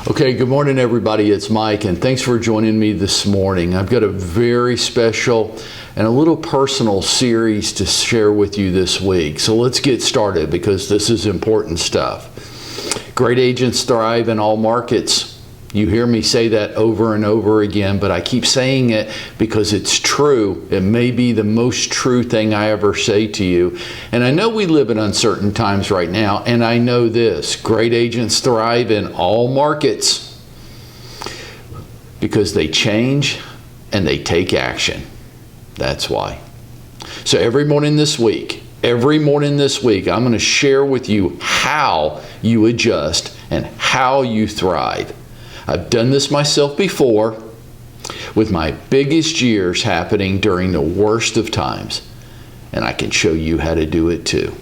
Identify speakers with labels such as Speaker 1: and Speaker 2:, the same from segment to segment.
Speaker 1: Okay, good morning everybody, it's Mike and thanks for joining me this morning. I've got a very special and a little personal series to share with you this week. So let's get started because this is important stuff. Great agents thrive in all markets. You hear me say that over and over again, but I keep saying it because it's true. It may be the most true thing I ever say to you. And I know we live in uncertain times right now, and I know this. Great agents thrive in all markets because they change and they take action. That's why. So every morning this week, I'm going to share with you how you adjust and how you thrive. I've done this myself before with my biggest years happening during the worst of times, and I can show you how to do it too.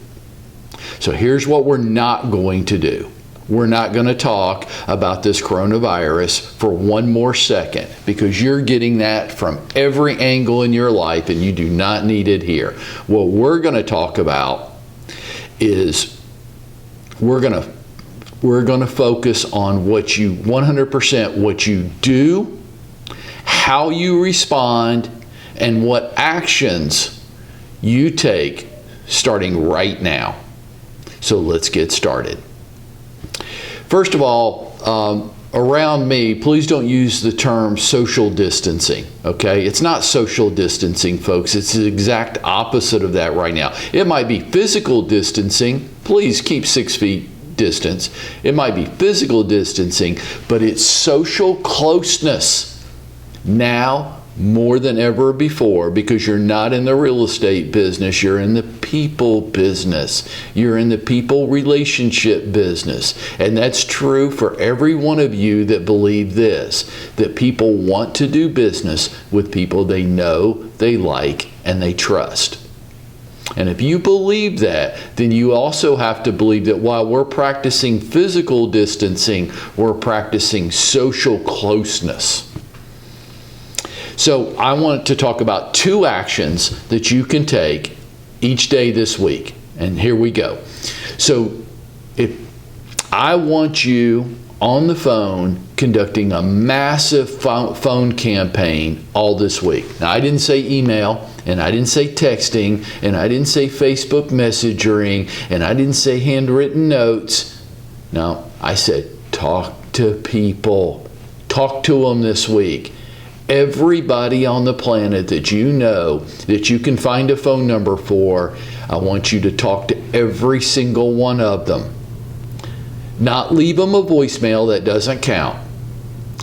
Speaker 1: So here's what we're not going to do. We're not going to talk about this coronavirus for one more second because you're getting that from every angle in your life and you do not need it here. What we're going to talk about is we're going to focus on what you 100% what you do, how you respond, and what actions you take starting right now. So let's get started. First of all, around me, please don't use the term social distancing, okay? It's not social distancing, folks. It's the exact opposite of that right now. It might be physical distancing. Please keep 6 feet distance. It might be physical distancing, but it's social closeness now more than ever before because you're not in the real estate business. You're in the people business. You're in the people relationship business. And that's true for every one of you that believe this, that people want to do business with people they know, they like, and they trust. And if you believe that, then you also have to believe that while we're practicing physical distancing, we're practicing social closeness. So I want to talk about 2 actions that you can take each day this week. And here we go. So if I want you on the phone conducting a massive phone campaign all this week. Now, I didn't say email, and I didn't say texting, and I didn't say Facebook messaging, and I didn't say handwritten notes. No, I said talk to people. Talk to them this week. Everybody on the planet that you know, that you can find a phone number for, I want you to talk to every single one of them. Not leave them a voicemail, that doesn't count.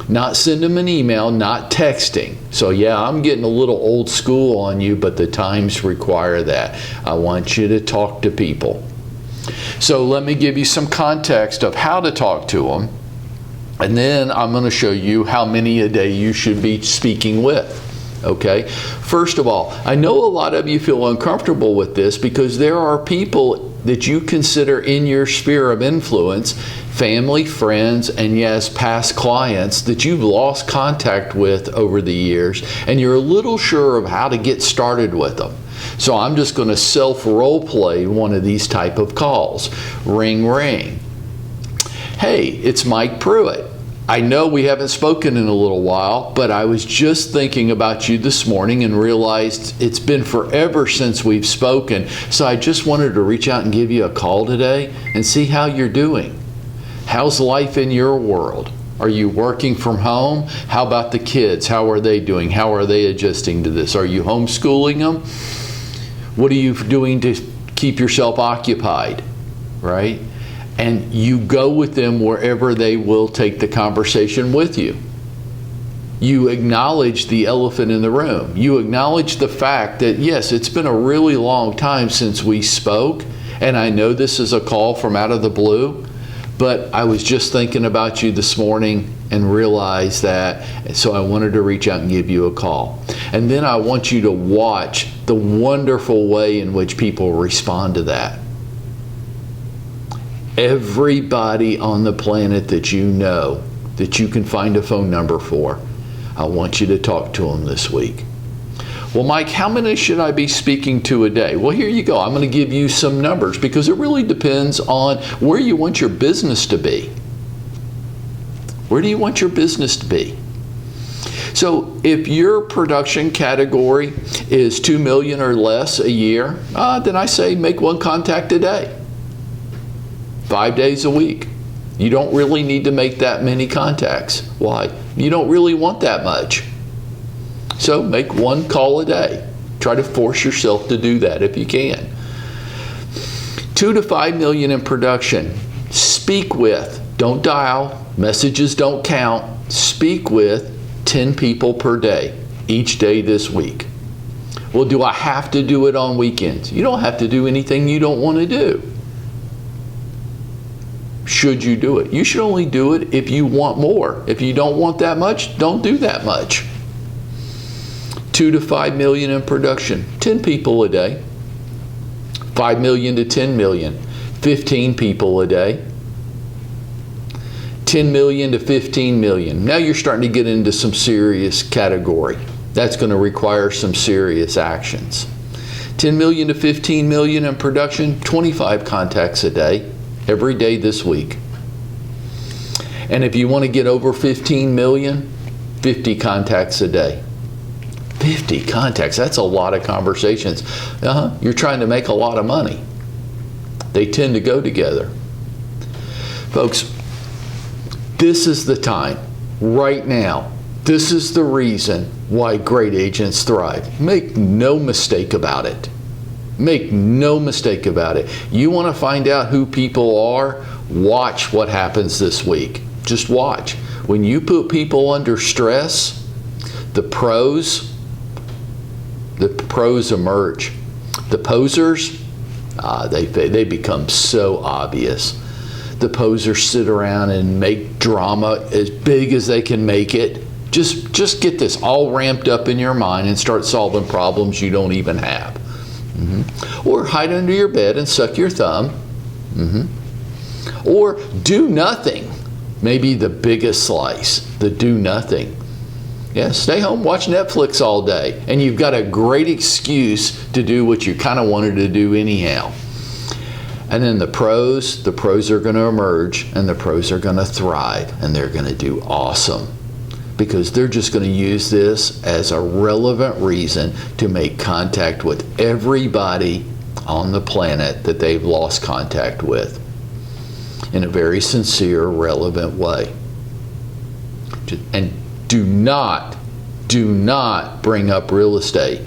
Speaker 1: Not send them an email, not texting. So yeah, I'm getting a little old school on you, but the times require that. I want you to talk to people. So let me give you some context of how to talk to them. And then I'm going to show you how many a day you should be speaking with. Okay? First of all, I know a lot of you feel uncomfortable with this because there are people that you consider in your sphere of influence, family, friends, and yes, past clients that you've lost contact with over the years, and you're a little sure of how to get started with them. So I'm just going to self-role play one of these type of calls. Ring, ring. Hey, it's Mike Prewett. I know we haven't spoken in a little while, but I was just thinking about you this morning and realized it's been forever since we've spoken. So I just wanted to reach out and give you a call today and see how you're doing. How's life in your world? Are you working from home? How about the kids? How are they doing? How are they adjusting to this? Are you homeschooling them? What are you doing to keep yourself occupied, right? And you go with them wherever they will take the conversation with you. You acknowledge the elephant in the room. You acknowledge the fact that, yes, it's been a really long time since we spoke, and I know this is a call from out of the blue, but I was just thinking about you this morning and realized that, so I wanted to reach out and give you a call. And then I want you to watch the wonderful way in which people respond to that. Everybody on the planet that you know, that you can find a phone number for, I want you to talk to them this week. Well, Mike, how many should I be speaking to a day? Well, here you go. I'm going to give you some numbers because it really depends on where you want your business to be. Where do you want your business to be? So if your production category is $2 million or less a year, then I say make 1 contact a day, 5 days a week. You don't really need to make that many contacts. Why? You don't really want that much. So make 1 call a day. Try to force yourself to do that if you can. 2 to 5 million in production. Speak with, don't dial, messages don't count. Speak with 10 people per day, each day this week. Well, do I have to do it on weekends? You don't have to do anything you don't want to do. Should you do it? You should only do it if you want more. If you don't want that much, don't do that much. 2 to 5 million in production, 10 people a day. 5 million to 10 million, 15 people a day. 10 million to 15 million. Now you're starting to get into some serious category. That's going to require some serious actions. 10 million to 15 million in production, 25 contacts a day, every day this week. And if you want to get over 15 million, 50 contacts a day. 50 contacts, that's a lot of conversations. You're trying to make a lot of money. They tend to go together. Folks, this is the time, right now. This is the reason why great agents thrive. Make no mistake about it. Make no mistake about it. You want to find out who people are? Watch what happens this week. Just watch. When you put people under stress, the pros emerge. The posers, they become so obvious. The posers sit around and make drama as big as they can make it. Just get this all ramped up in your mind and start solving problems you don't even have. Or hide under your bed and suck your thumb. Or do nothing. Maybe the biggest slice, the do nothing. Yeah, stay home, watch Netflix all day, and you've got a great excuse to do what you kind of wanted to do anyhow. And then the pros are going to emerge, and the pros are going to thrive, and they're going to do awesome, because they're just going to use this as a relevant reason to make contact with everybody on the planet that they've lost contact with in a very sincere, relevant way. And do not bring up real estate.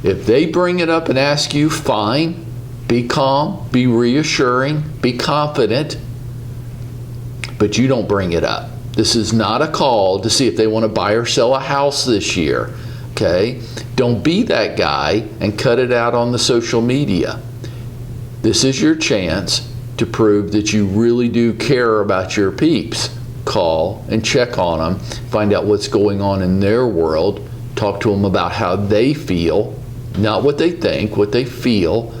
Speaker 1: If they bring it up and ask you, fine, be calm, be reassuring, be confident, but you don't bring it up. This is not a call to see if they want to buy or sell a house this year, okay? Don't be that guy and cut it out on the social media. This is your chance to prove that you really do care about your peeps. Call and check on them, find out what's going on in their world, talk to them about how they feel, not what they think, what they feel,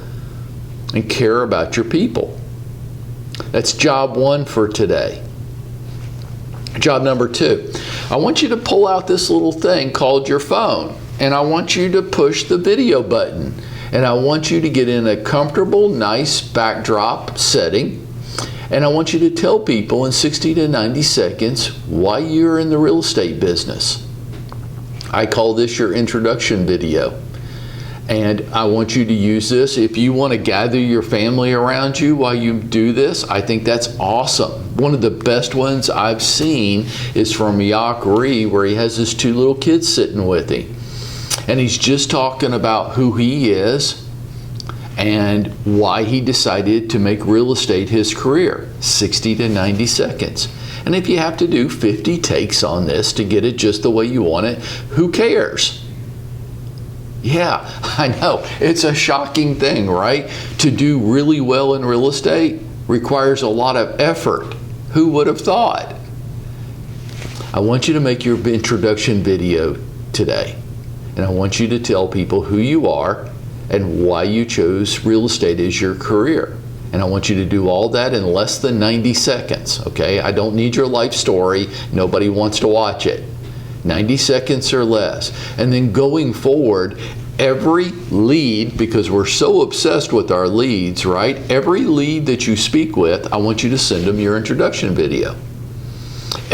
Speaker 1: and care about your people. That's job 1 for today. Job number 2, I want you to pull out this little thing called your phone, and I want you to push the video button, and I want you to get in a comfortable, nice backdrop setting. And I want you to tell people in 60 to 90 seconds why you're in the real estate business. I call this your introduction video. And I want you to use this. If you want to gather your family around you while you do this, I think that's awesome. One of the best ones I've seen is from Yak Ree, where he has his 2 little kids sitting with him. And he's just talking about who he is and why he decided to make real estate his career. 60 to 90 seconds. And if you have to do 50 takes on this to get it just the way you want it, who cares? Yeah, I know. It's a shocking thing, right? To do really well in real estate requires a lot of effort. Who would have thought? I want you to make your introduction video today. And I want you to tell people who you are and why you chose real estate as your career. And I want you to do all that in less than 90 seconds, okay? I don't need your life story. Nobody wants to watch it. 90 seconds or less. And then going forward, every lead, because we're so obsessed with our leads, right? Every lead that you speak with, I want you to send them your introduction video.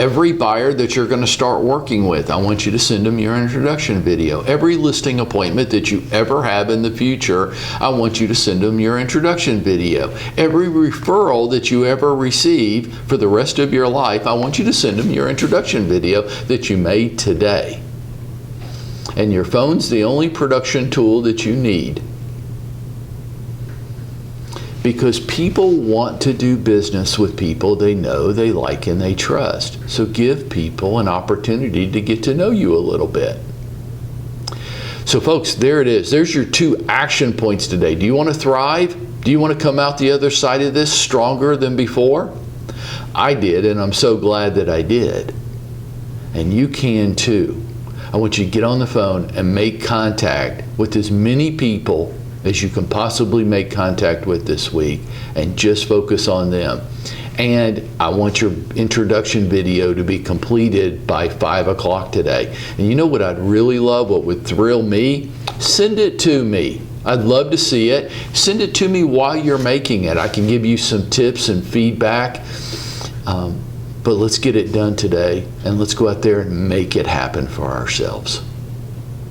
Speaker 1: Every buyer that you're going to start working with, I want you to send them your introduction video. Every listing appointment that you ever have in the future, I want you to send them your introduction video. Every referral that you ever receive for the rest of your life, I want you to send them your introduction video that you made today. And your phone's the only production tool that you need. Because people want to do business with people they know, they like, and they trust. So give people an opportunity to get to know you a little bit. So folks, there it is. There's your 2 action points today. Do you want to thrive? Do you want to come out the other side of this stronger than before? I did, and I'm so glad that I did. And you can too. I want you to get on the phone and make contact with as many people as you can possibly make contact with this week, and just focus on them. And I want your introduction video to be completed by 5 o'clock today. And you know what I'd really love, what would thrill me? Send it to me. I'd love to see it. Send it to me while you're making it. I can give you some tips and feedback. But let's get it done today, and let's go out there and make it happen for ourselves.